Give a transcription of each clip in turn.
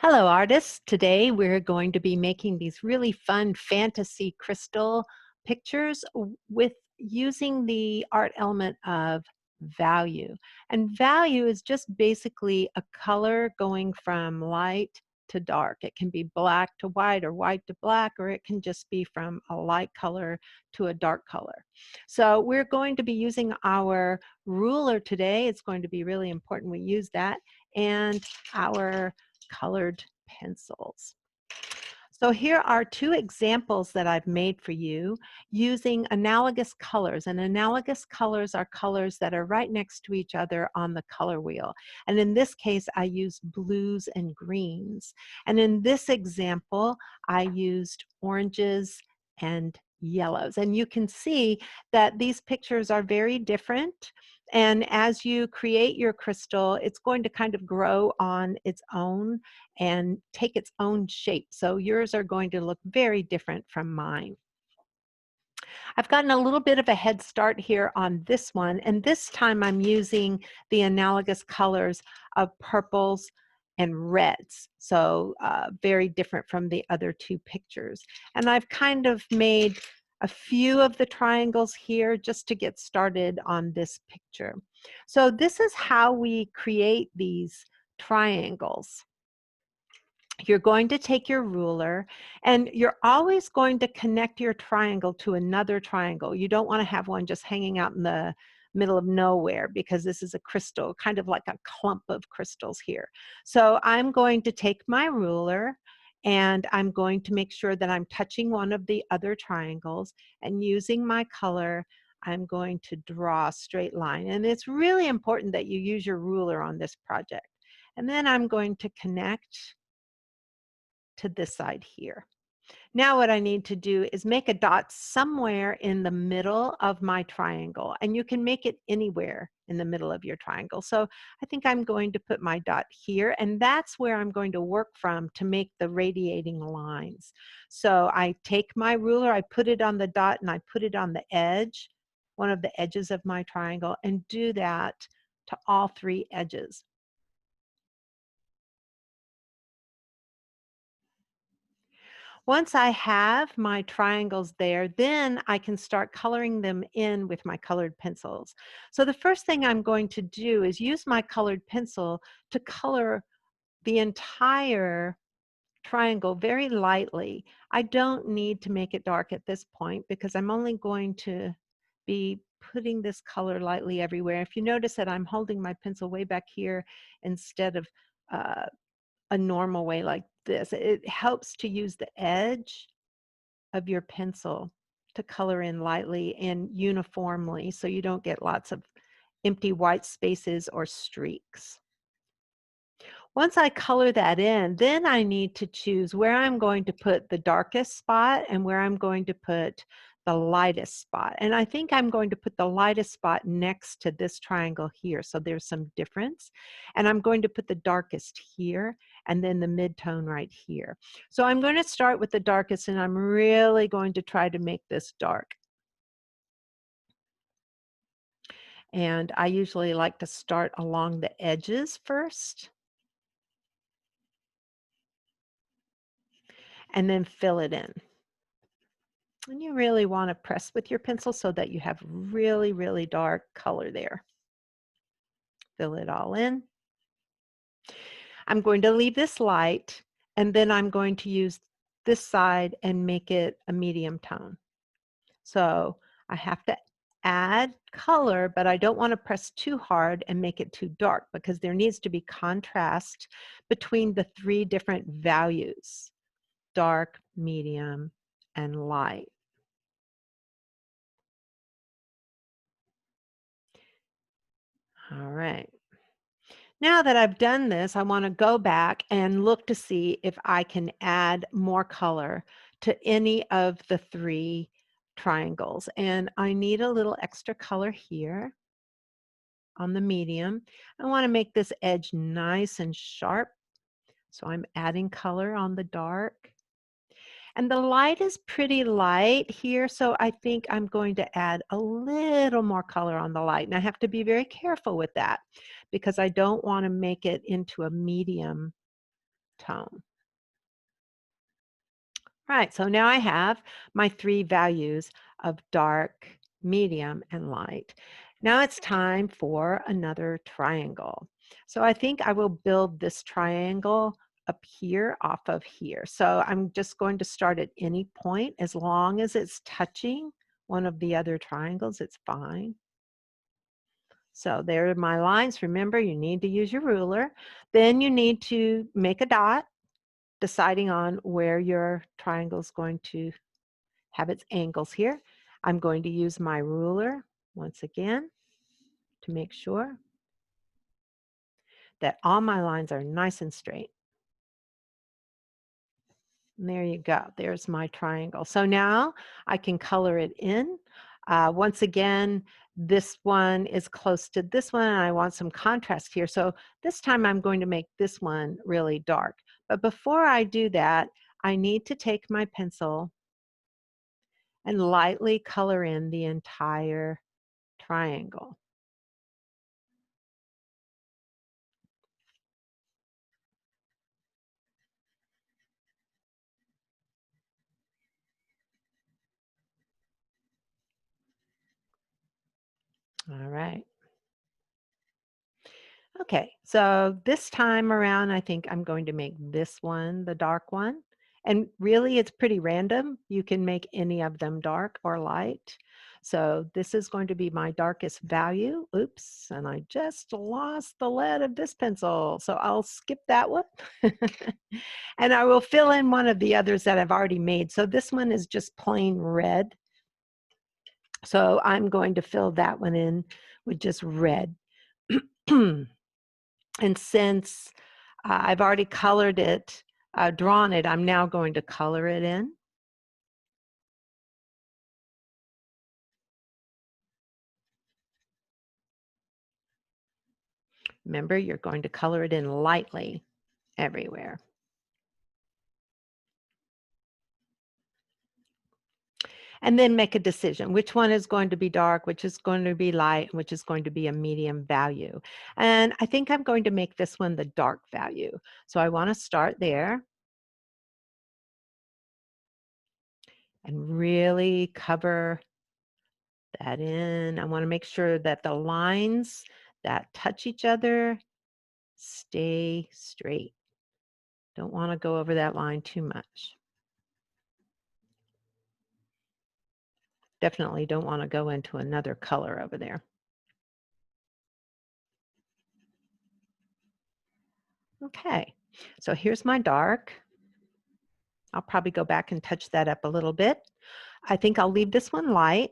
Hello, artists. Today we're going to be making these really fun fantasy crystal pictures with using the art element of value. And value is just basically a color going from light to dark. It can be black to white or white to black, or it can just be from a light color to a dark color. So we're going to be using our ruler today. It's going to be really important we use that, and our colored pencils. So here are two examples that I've made for you using analogous colors. And analogous colors are colors that are right next to each other on the color wheel. And in this case, I used blues and greens. And in this example, I used oranges and yellows. And you can see that these pictures are very different. And as you create your crystal, it's going to kind of grow on its own and take its own shape. So yours are going to look very different from mine. I've gotten a little bit of a head start here on this one, and this time I'm using the analogous colors of purples and reds, so very different from the other two pictures. And I've kind of made a few of the triangles here just to get started on this picture. So this is how we create these triangles. You're going to take your ruler and you're always going to connect your triangle to another triangle. You don't want to have one just hanging out in the middle of nowhere because this is a crystal, kind of like a clump of crystals here. So I'm going to take my ruler and I'm going to make sure that I'm touching one of the other triangles, and using my color, I'm going to draw a straight line. And it's really important that you use your ruler on this project. And then I'm going to connect to this side here. Now what I need to do is make a dot somewhere in the middle of my triangle, and you can make it anywhere in the middle of your triangle. So I think I'm going to put my dot here, and that's where I'm going to work from to make the radiating lines. So I take my ruler, I put it on the dot, and I put it on the edge, one of the edges of my triangle, and do that to all three edges. Once I have my triangles there, then I can start coloring them in with my colored pencils. So the first thing I'm going to do is use my colored pencil to color the entire triangle very lightly. I don't need to make it dark at this point because I'm only going to be putting this color lightly everywhere. If you notice that I'm holding my pencil way back here instead of uh, a normal way like this, it helps to use the edge of your pencil to color in lightly and uniformly so you don't get lots of empty white spaces or streaks. Once I color that in, then I need to choose where I'm going to put the darkest spot and where I'm going to put the lightest spot. And I think I'm going to put the lightest spot next to this triangle here. So there's some difference. And I'm going to put the darkest here and then the mid-tone right here. So I'm going to start with the darkest, and I'm really going to try to make this dark. And I usually like to start along the edges first and then fill it in. And you really want to press with your pencil so that you have really, really dark color there. Fill it all in. I'm going to leave this light, and then I'm going to use this side and make it a medium tone. So I have to add color, but I don't want to press too hard and make it too dark because there needs to be contrast between the three different values: dark, medium, and light. All right. Now that I've done this, I want to go back and look to see if I can add more color to any of the three triangles. And I need a little extra color here on the medium. I want to make this edge nice and sharp. So I'm adding color on the dark. And the light is pretty light here, so I think I'm going to add a little more color on the light. And I have to be very careful with that because I don't want to make it into a medium tone. Right, so now I have my three values of dark, medium, and light. Now it's time for another triangle. So I think I will build this triangle up here off of here. So I'm just going to start at any point. As long as it's touching one of the other triangles, it's fine. So there are my lines. Remember, you need to use your ruler. Then you need to make a dot, deciding on where your triangle is going to have its angles here. I'm going to use my ruler once again to make sure that all my lines are nice and straight. And there you go. There's my triangle. So now I can color it in. Once again, this one is close to this one, and I want some contrast here. So this time I'm going to make this one really dark. But before I do that, I need to take my pencil and lightly color in the entire triangle. All right. Okay, so this time around, I think I'm going to make this one the dark one. And really, it's pretty random. You can make any of them dark or light. So this is going to be my darkest value. Oops, and I just lost the lead of this pencil. So I'll skip that one. And I will fill in one of the others that I've already made. So this one is just plain red. So I'm going to fill that one in with just red. And since I've already colored it, drawn it, I'm now going to color it in. Remember, you're going to color it in lightly everywhere. And then make a decision. Which one is going to be dark, which is going to be light, which is going to be a medium value. And I think I'm going to make this one the dark value. So I want to start there and really cover that in. I want to make sure that the lines that touch each other stay straight. Don't want to go over that line too much. Definitely don't want to go into another color over there. Okay, so here's my dark. I'll probably go back and touch that up a little bit. I think I'll leave this one light,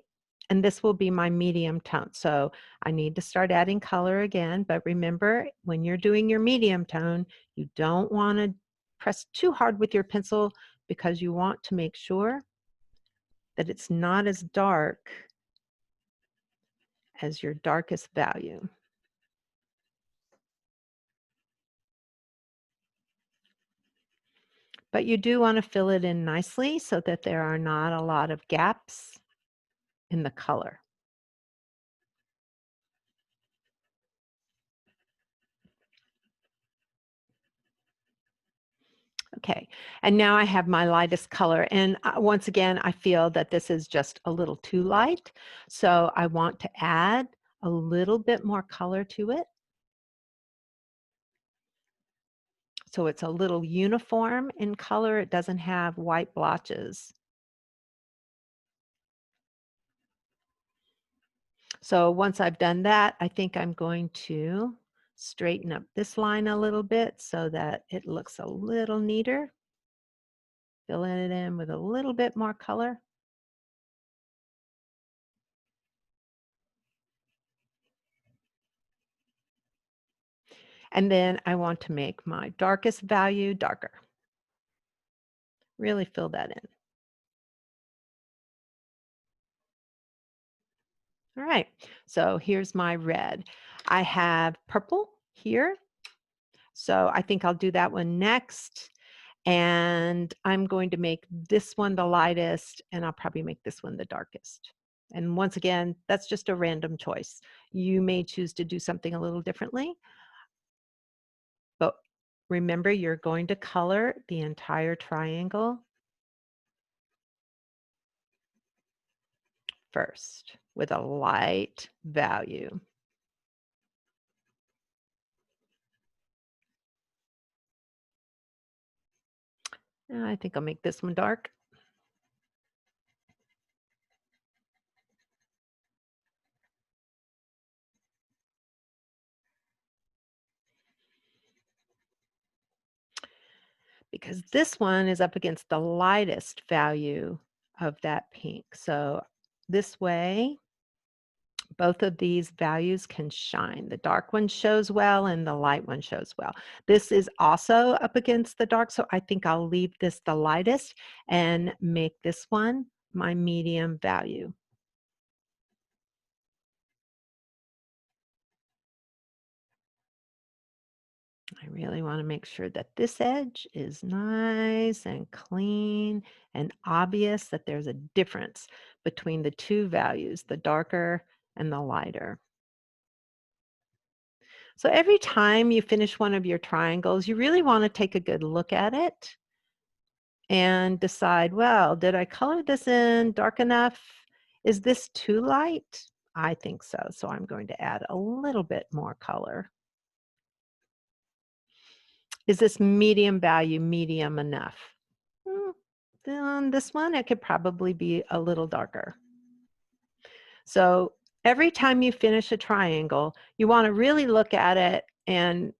and this will be my medium tone. So I need to start adding color again, but remember, when you're doing your medium tone, you don't want to press too hard with your pencil because you want to make sure that it's not as dark as your darkest value. But you do want to fill it in nicely so that there are not a lot of gaps in the color. Okay, and now I have my lightest color. And once again, I feel that this is just a little too light. So I want to add a little bit more color to it. So it's a little uniform in color. It doesn't have white blotches. So once I've done that, I think I'm going to straighten up this line a little bit so that it looks a little neater. Fill it in with a little bit more color. And then I want to make my darkest value darker. Really fill that in. All right, so here's my red. I have purple here. So I think I'll do that one next. And I'm going to make this one the lightest, and I'll probably make this one the darkest. And once again, that's just a random choice. You may choose to do something a little differently, but Remember, you're going to color the entire triangle first with a light value. I think I'll make this one dark. Because this one is up against the lightest value of that pink. So this way, both of these values can shine. The dark one shows well and the light one shows well. This is also up against the dark, so I think I'll leave this the lightest and make this one my medium value. I really want to make sure that this edge is nice and clean and obvious that there's a difference between the two values, the darker and the lighter. So every time you finish one of your triangles, you really want to take a good look at it and decide, well, did I color this in dark enough? Is this too light? I think so. So I'm going to add a little bit more color. Is this medium value medium enough? Hmm, on this one, it could probably be a little darker. So every time you finish a triangle, you want to really look at it and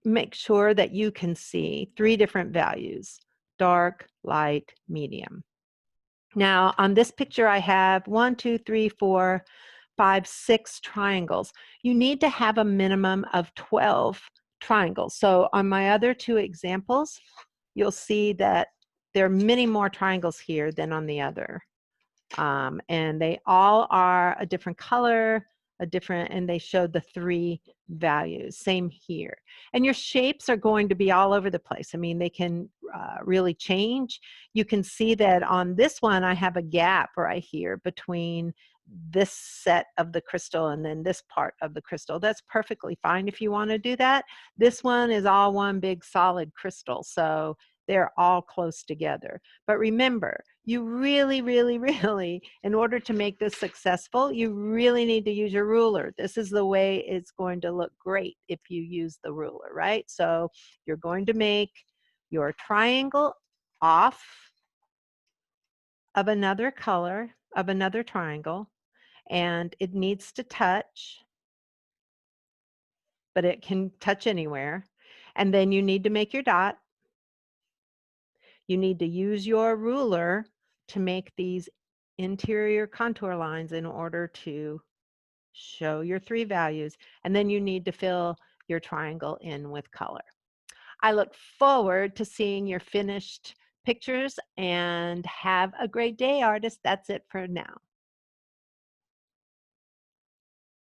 make sure that you can see three different values: dark, light, medium. Now, on this picture, I have 1, 2, 3, 4, 5, 6 triangles. You need to have a minimum of 12 triangles. So on my other two examples, you'll see that there are many more triangles here than on the other. And they all are a different color, and they show the three values. Same here. And your shapes are going to be all over the place. I mean, they can really change. You can see that on this one, I have a gap right here between this set of the crystal and then this part of the crystal. That's perfectly fine if you want to do that. This one is all one big solid crystal, so they're all close together. But remember, you really, really, really, in order to make this successful, you really need to use your ruler. This is the way it's going to look great if you use the ruler, right? So you're going to make your triangle off of another color, of another triangle, and it needs to touch, but it can touch anywhere. And then you need to make your dot. You need to use your ruler to make these interior contour lines in order to show your three values. And then you need to fill your triangle in with color. I look forward to seeing your finished pictures, and have a great day, artists. That's it for now.